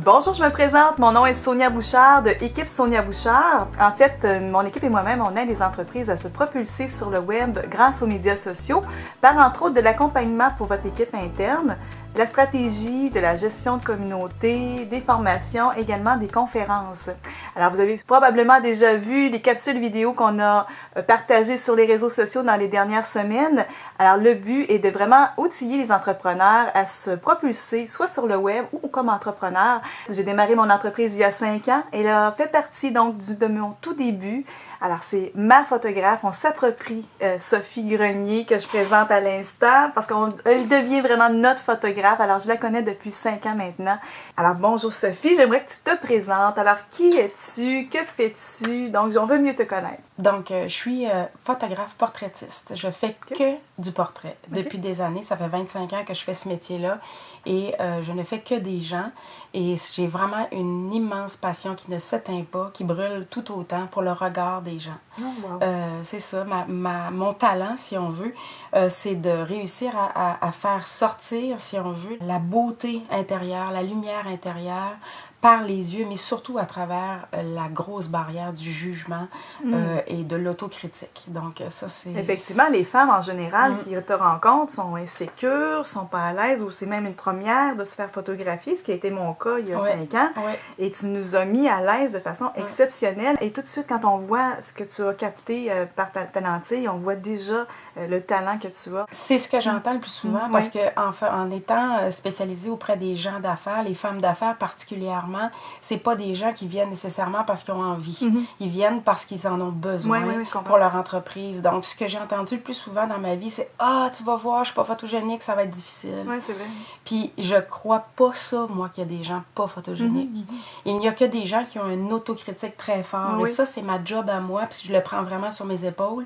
Bonjour, je me présente. Mon nom est Sonia Bouchard de Équipe Sonia Bouchard. En fait, mon équipe et moi-même, on aide les entreprises à se propulser sur le web grâce aux médias sociaux par entre autres de l'accompagnement pour votre équipe interne, de la stratégie, de la gestion de communauté, des formations, également des conférences. Alors, vous avez probablement déjà vu les capsules vidéo qu'on a partagées sur les réseaux sociaux dans les dernières semaines. Alors, le but est de vraiment outiller les entrepreneurs à se propulser, soit sur le web ou comme entrepreneur. J'ai démarré mon entreprise il y a 5 ans et elle a fait partie donc de mon tout début. Alors, c'est ma photographe. On s'approprie Sophie Grenier que je présente à l'instant parce qu'elle devient vraiment notre photographe. Alors, je la connais depuis 5 ans maintenant. Alors, bonjour Sophie, j'aimerais que tu te présentes. Alors, qui es-tu? Que fais-tu? Donc, on veut mieux te connaître. Donc, je suis photographe portraitiste. Je fais que du portrait. Depuis des années, ça fait 25 ans que je fais ce métier-là et je ne fais que des gens. Et j'ai vraiment une immense passion qui ne s'éteint pas, qui brûle tout autant pour le regard des gens. Oh, wow. C'est ça, mon talent, si on veut, c'est de réussir à faire sortir, si on veut, la beauté intérieure, la lumière intérieure, par les yeux, mais surtout à travers la grosse barrière du jugement et de l'autocritique. Donc, ça, c'est... Effectivement, les femmes, en général, qui te rencontrent, sont insécures, sont pas à l'aise, ou c'est même une première de se faire photographier, ce qui a été mon cas il y a 5 ans. Et tu nous as mis à l'aise de façon exceptionnelle. Et tout de suite, quand on voit ce que tu as capté par ta lentille, on voit déjà le talent que tu as. C'est ce que j'entends le plus souvent, parce que en étant spécialisée auprès des gens d'affaires, les femmes d'affaires particulièrement, c'est pas des gens qui viennent nécessairement parce qu'ils ont envie. Ils viennent parce qu'ils en ont besoin pour leur entreprise. Donc, ce que j'ai entendu le plus souvent dans ma vie, c'est « Ah, tu vas voir, je suis pas photogénique, ça va être difficile. » Oui, c'est vrai. Puis, je crois pas ça, moi, qu'il y a des gens pas photogéniques. Il n'y a que des gens qui ont une autocritique très forte. Et ça, c'est ma job à moi, puis je le prends vraiment sur mes épaules,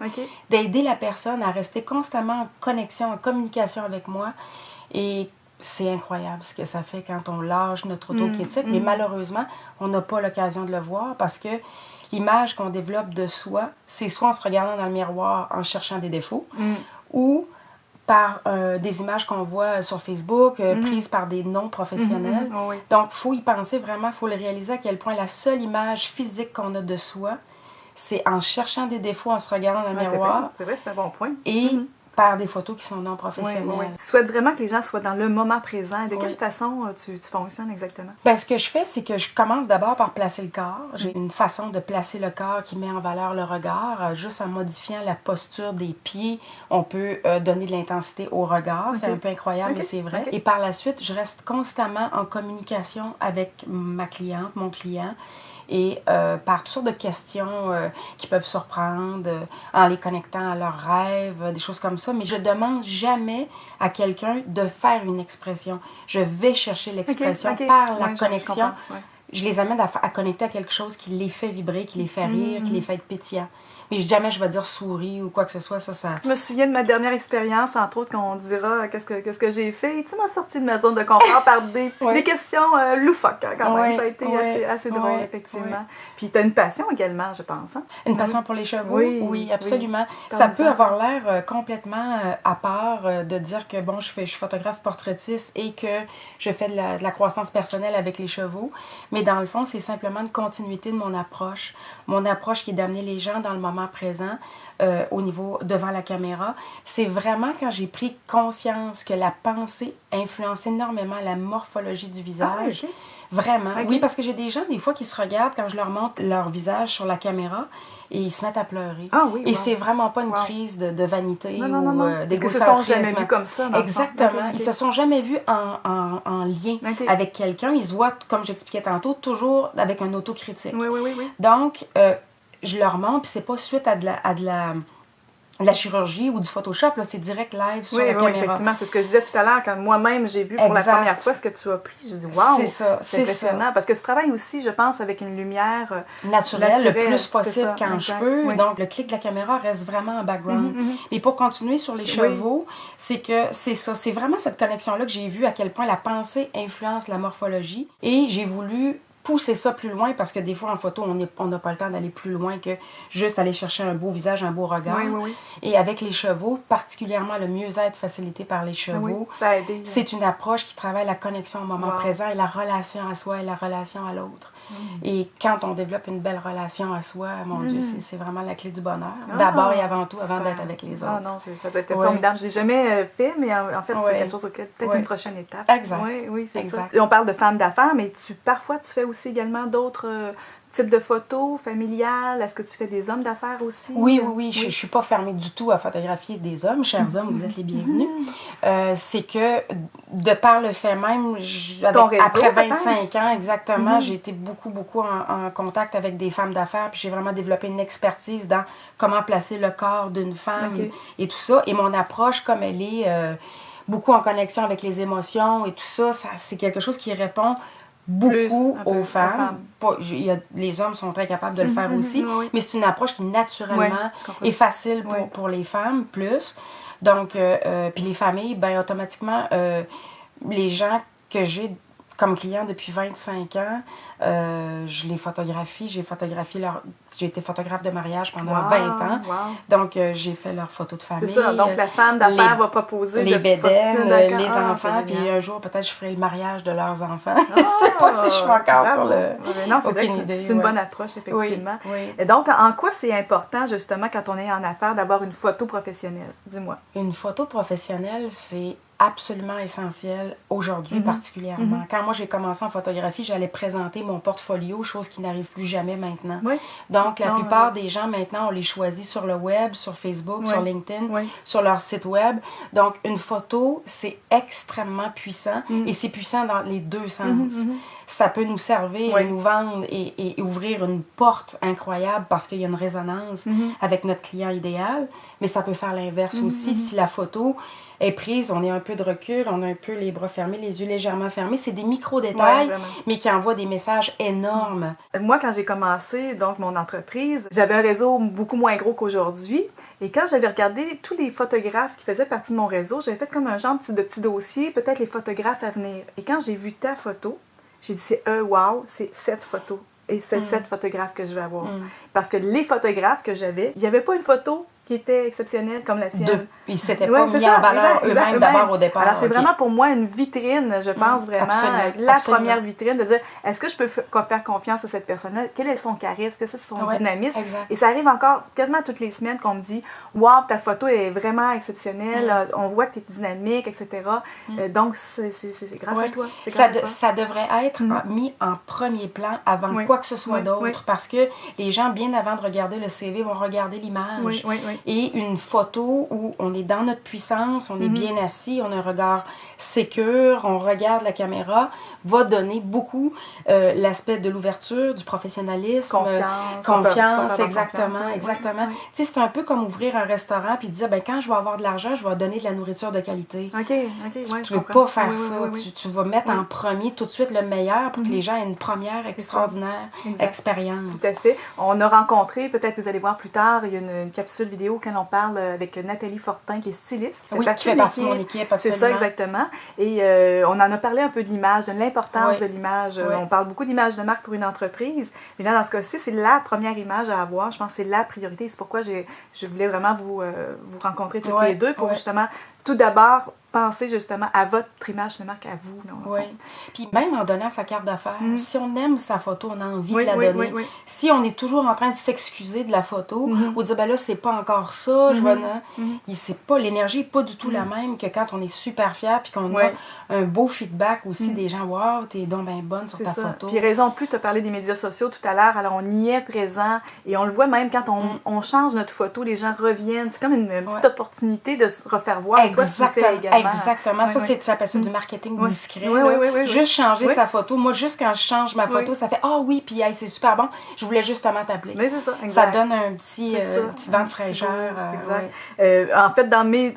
d'aider la personne à rester constamment en connexion, en communication avec moi. Et c'est incroyable ce que ça fait quand on lâche notre autocritique, mais malheureusement, on n'a pas l'occasion de le voir parce que l'image qu'on développe de soi, c'est soit en se regardant dans le miroir en cherchant des défauts, ou par des images qu'on voit sur Facebook, prises par des non-professionnels. Donc, il faut y penser vraiment, il faut le réaliser à quel point la seule image physique qu'on a de soi, c'est en cherchant des défauts, en se regardant dans le miroir. C'est vrai, c'est un bon point. Et par des photos qui sont non professionnelles. Tu souhaites vraiment que les gens soient dans le moment présent. De quelle façon tu fonctionnes exactement? Ben, ce que je fais, c'est que je commence d'abord par placer le corps. J'ai une façon de placer le corps qui met en valeur le regard. Juste en modifiant la posture des pieds, on peut donner de l'intensité au regard. C'est un peu incroyable, mais c'est vrai. Et par la suite, je reste constamment en communication avec ma cliente, mon client. Et par toutes sortes de questions qui peuvent surprendre, en les connectant à leurs rêves, des choses comme ça. Mais je ne demande jamais à quelqu'un de faire une expression. Je vais chercher l'expression par la connexion. Je les amène à connecter à quelque chose qui les fait vibrer, qui les fait rire, qui les fait être pétillants. Mais jamais je vais dire souris ou quoi que ce soit, ça... Je me souviens de ma dernière expérience, entre autres, quand on dira qu'est-ce que j'ai fait. Et tu m'as sorti de ma zone de confort par des questions loufoques, quand même. Ça a été assez drôle, effectivement. Puis tu as une passion également, je pense. Hein? Une passion pour les chevaux? Oui, absolument. Ça peut avoir l'air complètement à part de dire que, bon, je suis photographe portraitiste et que je fais de la croissance personnelle avec les chevaux. Mais dans le fond, c'est simplement une continuité de mon approche. Mon approche qui est d'amener les gens dans le moment présent, au niveau devant la caméra. C'est vraiment quand j'ai pris conscience que la pensée influence énormément la morphologie du visage. Vraiment. Oui, parce que j'ai des gens, des fois, qui se regardent quand je leur montre leur visage sur la caméra et ils se mettent à pleurer. Et c'est vraiment pas une crise de vanité ou d'égocentrisme. Ils se sont jamais vus comme ça. Exactement. Ils se sont jamais vus en lien avec quelqu'un. Ils se voient, comme j'expliquais tantôt, toujours avec un autocritique. Oui. Donc, je leur montre, puis c'est pas suite à de la chirurgie ou du Photoshop, là, c'est direct live sur la caméra. Oui, effectivement. C'est ce que je disais tout à l'heure, quand moi-même j'ai vu pour la première fois ce que tu as pris. Je dis, waouh, c'est impressionnant. Ça. Parce que tu travailles aussi, je pense, avec une lumière naturelle le plus possible quand je peux. Donc, le clic de la caméra reste vraiment en background. Et pour continuer sur les chevaux, c'est que c'est ça. C'est vraiment cette connexion-là que j'ai vue, à quel point la pensée influence la morphologie. Et j'ai voulu pousser ça plus loin parce que des fois, en photo, on n'a pas le temps d'aller plus loin que juste aller chercher un beau visage, un beau regard. Et avec les chevaux, particulièrement le mieux-être facilité par les chevaux, c'est une approche qui travaille la connexion au moment présent et la relation à soi et la relation à l'autre. Et quand on développe une belle relation à soi, mon Dieu, c'est vraiment la clé du bonheur. D'abord et avant tout, avant d'être avec les autres. Non, ça doit être formidable. Je ne l'ai jamais fait, mais en fait, c'est quelque chose auquel peut-être une prochaine étape. Exact. Oui, c'est ça. Et on parle de femmes d'affaires, mais parfois, tu fais aussi également d'autres types de photos familiales. Est-ce que tu fais des hommes d'affaires aussi? Oui. Je ne suis pas fermée du tout à photographier des hommes. Chers hommes, vous êtes les bienvenus. C'est que, de par le fait même, après 25 ans, exactement, j'ai été beaucoup en contact avec des femmes d'affaires, puis j'ai vraiment développé une expertise dans comment placer le corps d'une femme et tout ça. Et mon approche, comme elle est beaucoup en connexion avec les émotions et tout ça, c'est quelque chose qui répond beaucoup aux femmes. Les hommes sont très capables de le faire aussi, mais c'est une approche qui naturellement est facile pour les femmes plus. Donc, puis les familles, ben automatiquement, les gens que j'ai comme clients depuis 25 ans, je les photographie. J'ai été photographe de mariage pendant 20 ans. Donc, j'ai fait leurs photos de famille. C'est ça. Donc, la femme d'affaires va proposer les bédaines, les enfants. Puis un jour, peut-être, je ferai le mariage de leurs enfants. Je ne sais pas si je suis encore sur le... Non, c'est vrai que c'est une bonne approche, effectivement. Et donc, en quoi c'est important, justement, quand on est en affaires, d'avoir une photo professionnelle? Dis-moi. Une photo professionnelle, c'est absolument essentiel aujourd'hui particulièrement. Quand moi j'ai commencé en photographie, j'allais présenter mon portfolio, chose qui n'arrive plus jamais maintenant. Donc la plupart des gens maintenant, on les choisit sur le web, sur Facebook, sur LinkedIn, sur leur site web. Donc une photo, c'est extrêmement puissant et c'est puissant dans les deux sens. Ça peut nous servir et nous vendre et ouvrir une porte incroyable parce qu'il y a une résonance avec notre client idéal, mais ça peut faire l'inverse aussi si la photo est prise, on est un peu de recul, on a un peu les bras fermés, les yeux légèrement fermés. C'est des micro-détails, mais qui envoient des messages énormes. Moi, quand j'ai commencé donc mon entreprise, j'avais un réseau beaucoup moins gros qu'aujourd'hui. Et quand j'avais regardé tous les photographes qui faisaient partie de mon réseau, j'avais fait comme un genre de petit dossier, peut-être les photographes à venir. Et quand j'ai vu ta photo, j'ai dit, wow, c'est cette photo. Et c'est cette photographe que je vais avoir. Parce que les photographes que j'avais, il n'y avait pas une photo qui était exceptionnelle comme la tienne. Ils ne s'étaient pas mis en valeur eux-mêmes d'abord au départ. Alors, c'est vraiment pour moi une vitrine, je pense vraiment, la première vitrine, de dire, est-ce que je peux faire confiance à cette personne-là? Quel est son charisme? Quel est son dynamisme? Et ça arrive encore quasiment toutes les semaines qu'on me dit, wow, ta photo est vraiment exceptionnelle, on voit que tu es dynamique, etc. Donc, c'est grâce à toi. Ça devrait être mis en premier plan avant quoi que ce soit d'autre, parce que les gens, bien avant de regarder le CV, vont regarder l'image. Et une photo où on est dans notre puissance, on est bien assis, on a un regard sécure, on regarde la caméra, va donner beaucoup l'aspect de l'ouverture, du professionnalisme, confiance, exactement. Tu sais, c'est un peu comme ouvrir un restaurant puis dire, ben quand je vais avoir de l'argent, je vais donner de la nourriture de qualité. Tu ne peux pas faire ça. Tu vas mettre en premier tout de suite le meilleur pour que les gens aient une première extraordinaire expérience. Tout à fait. On a rencontré, peut-être que vous allez voir plus tard, il y a une capsule vidéo quand on parle avec Nathalie Fortin, qui est styliste, qui fait partie de mon équipe, absolument. C'est ça, exactement. Et on en a parlé un peu de l'image, de l'importance de l'image. On parle beaucoup d'image de marque pour une entreprise. Mais là, dans ce cas-ci, c'est la première image à avoir. Je pense que c'est la priorité. C'est pourquoi je voulais vraiment vous rencontrer toutes les deux pour justement, tout d'abord, penser justement à votre image de marque, à vous. Puis même en donnant sa carte d'affaires, si on aime sa photo, on a envie de la donner. Si on est toujours en train de s'excuser de la photo ou de dire, ben là, c'est pas encore ça, c'est pas, l'énergie n'est pas du tout la même que quand on est super fier puis qu'on a un beau feedback aussi des gens, wow, t'es donc bien bonne sur ta photo. Puis raison de plus, tu as parlé des médias sociaux tout à l'heure, alors on y est présent et on le voit même quand on change notre photo, les gens reviennent. C'est comme une petite opportunité de se refaire voir. Toi, tu le fais également. Exactement. Ça, j'appelle ça du marketing discret. Juste changer sa photo. Moi, juste quand je change ma photo, ça fait « Ah oui, puis c'est super bon. Je voulais justement t'appeler. » C'est ça, exact. Ça donne un petit vent de fraîcheur. Exact. En fait,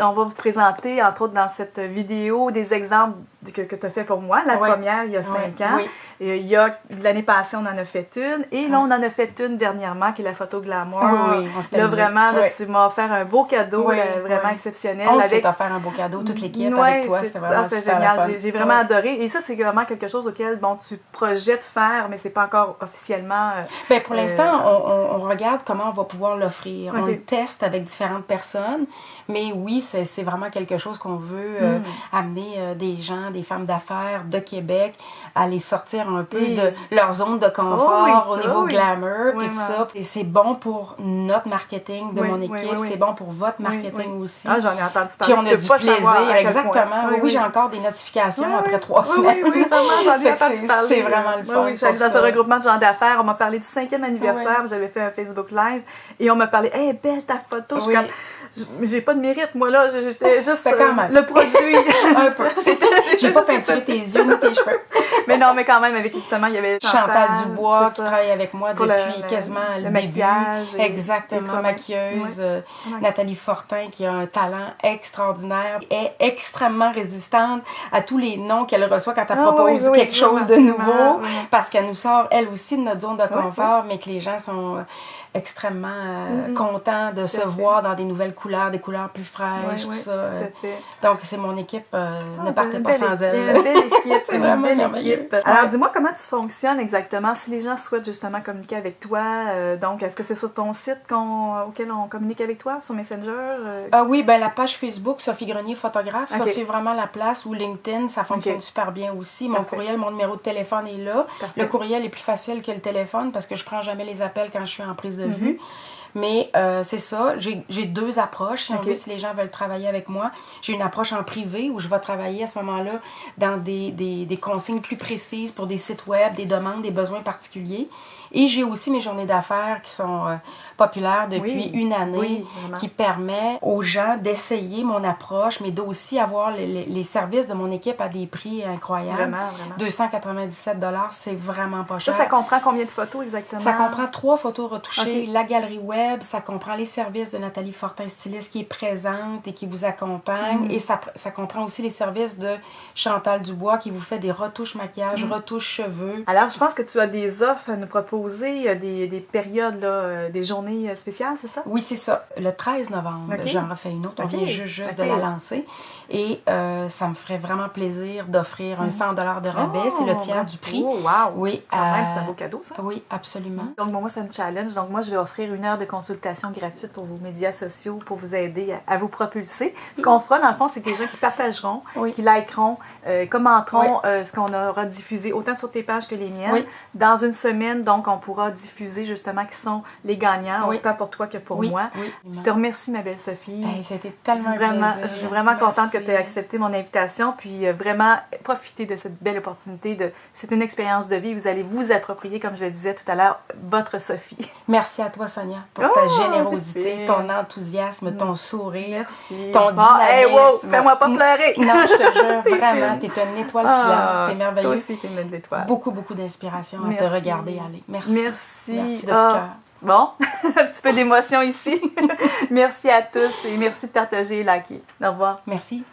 on va vous présenter, entre autres dans cette vidéo, des exemples que tu as fait pour moi. La première, il y a 5 ans. Oui. Et il y a l'année passée, on en a fait une. Et là, on en a fait une dernièrement, qui est la photo glamour. Oui, là, vraiment, là, tu m'as offert un beau cadeau, vraiment exceptionnel. On s'est offert un beau cadeau, toute l'équipe avec toi. C'était vraiment super génial. J'ai vraiment adoré. Et ça, c'est vraiment quelque chose auquel tu projettes faire, mais c'est pas encore officiellement... Bien, pour l'instant, on regarde comment on va pouvoir l'offrir. On le teste avec différentes personnes. Mais oui, c'est vraiment quelque chose qu'on veut amener des gens, des femmes d'affaires de Québec, à les sortir un peu de leur zone de confort au niveau glamour, puis tout ça. Et c'est bon pour notre marketing de mon équipe, c'est bon pour votre marketing aussi. Ah, j'en ai entendu parler. Puis on a du plaisir, exactement. Oui, j'ai encore des notifications après 3 semaines. Oui, vraiment, j'en ai entendu parler. C'est vraiment le fun. Oui, j'allais dans ce regroupement de gens d'affaires, on m'a parlé du 5e anniversaire, j'avais fait un Facebook Live, et on m'a parlé, « Hey, belle ta photo! » Je suis comme, j'ai pas de mérite, moi, là, j'étais juste le produit. Un peu. J'ai pas peinturé tes yeux ni tes cheveux. Mais non, mais quand même, avec justement, il y avait Chantal Dubois qui travaille avec moi depuis quasiment le début. Maquillage. Exactement, maquilleuse. Nathalie Fortin qui a un talent extraordinaire, est extrêmement résistante à tous les noms qu'elle reçoit quand elle propose quelque chose de nouveau, parce qu'elle nous sort, elle aussi, de notre zone de confort, mais que les gens sont extrêmement contents de se voir dans des nouvelles couleurs, des couleurs plus fraîches, tout ça. Donc, c'est mon équipe, ne partez pas sans elle. Une belle équipe, une belle équipe. Alors, dis-moi comment tu fonctionnes exactement, si les gens souhaitent justement communiquer avec toi. Donc, est-ce que c'est sur ton site auquel on communique avec toi, sur Messenger? Oui, ben la page Facebook, Sophie Grenier, photographe, ça c'est vraiment la place, ou LinkedIn, ça fonctionne super bien aussi. Mon courriel, mon numéro de téléphone est là. Le courriel est plus facile que le téléphone parce que je prends jamais les appels quand je suis en prise de vue. Mais c'est ça, j'ai 2 approches. Si on veut, si les gens veulent travailler avec moi, j'ai une approche en privé où je vais travailler à ce moment-là dans des consignes plus précises pour des sites web, des demandes, des besoins particuliers. Et j'ai aussi mes journées d'affaires qui sont populaires depuis une année, qui permet aux gens d'essayer mon approche, mais d'aussi avoir les services de mon équipe à des prix incroyables. Vraiment. 297 $, c'est vraiment pas cher. Ça comprend combien de photos exactement? Ça comprend 3 photos retouchées, la galerie web, ça comprend les services de Nathalie Fortin, styliste, qui est présente et qui vous accompagne. Et ça comprend aussi les services de Chantal Dubois, qui vous fait des retouches maquillage, retouches cheveux. Alors, je pense que tu as des offres à nous proposer, des périodes, là, des journées spéciales, c'est ça? Oui, c'est ça. Le 13 novembre, j'en refais une autre. On vient juste de la lancer. Et ça me ferait vraiment plaisir d'offrir un 100 $ de rabais. C'est le tiers du prix. Oh, wow! Oui. Quand même, c'est un beau cadeau, ça? Oui, absolument. Donc, moi, c'est un challenge. Donc, moi, je vais offrir 1 heure de consultation gratuite pour vos médias sociaux pour vous aider à vous propulser. Ce qu'on fera, dans le fond, c'est que les gens qui partageront, qui likeront, commenteront ce qu'on aura diffusé, autant sur tes pages que les miennes. Dans une semaine, donc, on pourra diffuser justement qui sont les gagnants, autant pour toi que pour moi. Je te remercie, ma belle Sophie. C'était tellement Je suis vraiment contente que tu aies accepté mon invitation, puis vraiment profiter de cette belle opportunité. C'est une expérience de vie. Vous allez vous approprier, comme je le disais tout à l'heure, votre Sophie. Merci à toi, Sonia, pour ta générosité, ton enthousiasme, ton sourire, ton dynamisme. Hey, wow, fais-moi pas pleurer! Non, je te jure, vraiment, t'es une étoile filante. C'est merveilleux. Toi aussi, t'es une belle étoile. Beaucoup d'inspiration à te regarder aller. Merci. Merci de tout cœur. Bon, un petit peu d'émotion ici. Merci à tous et merci de partager et liker. Au revoir. Merci.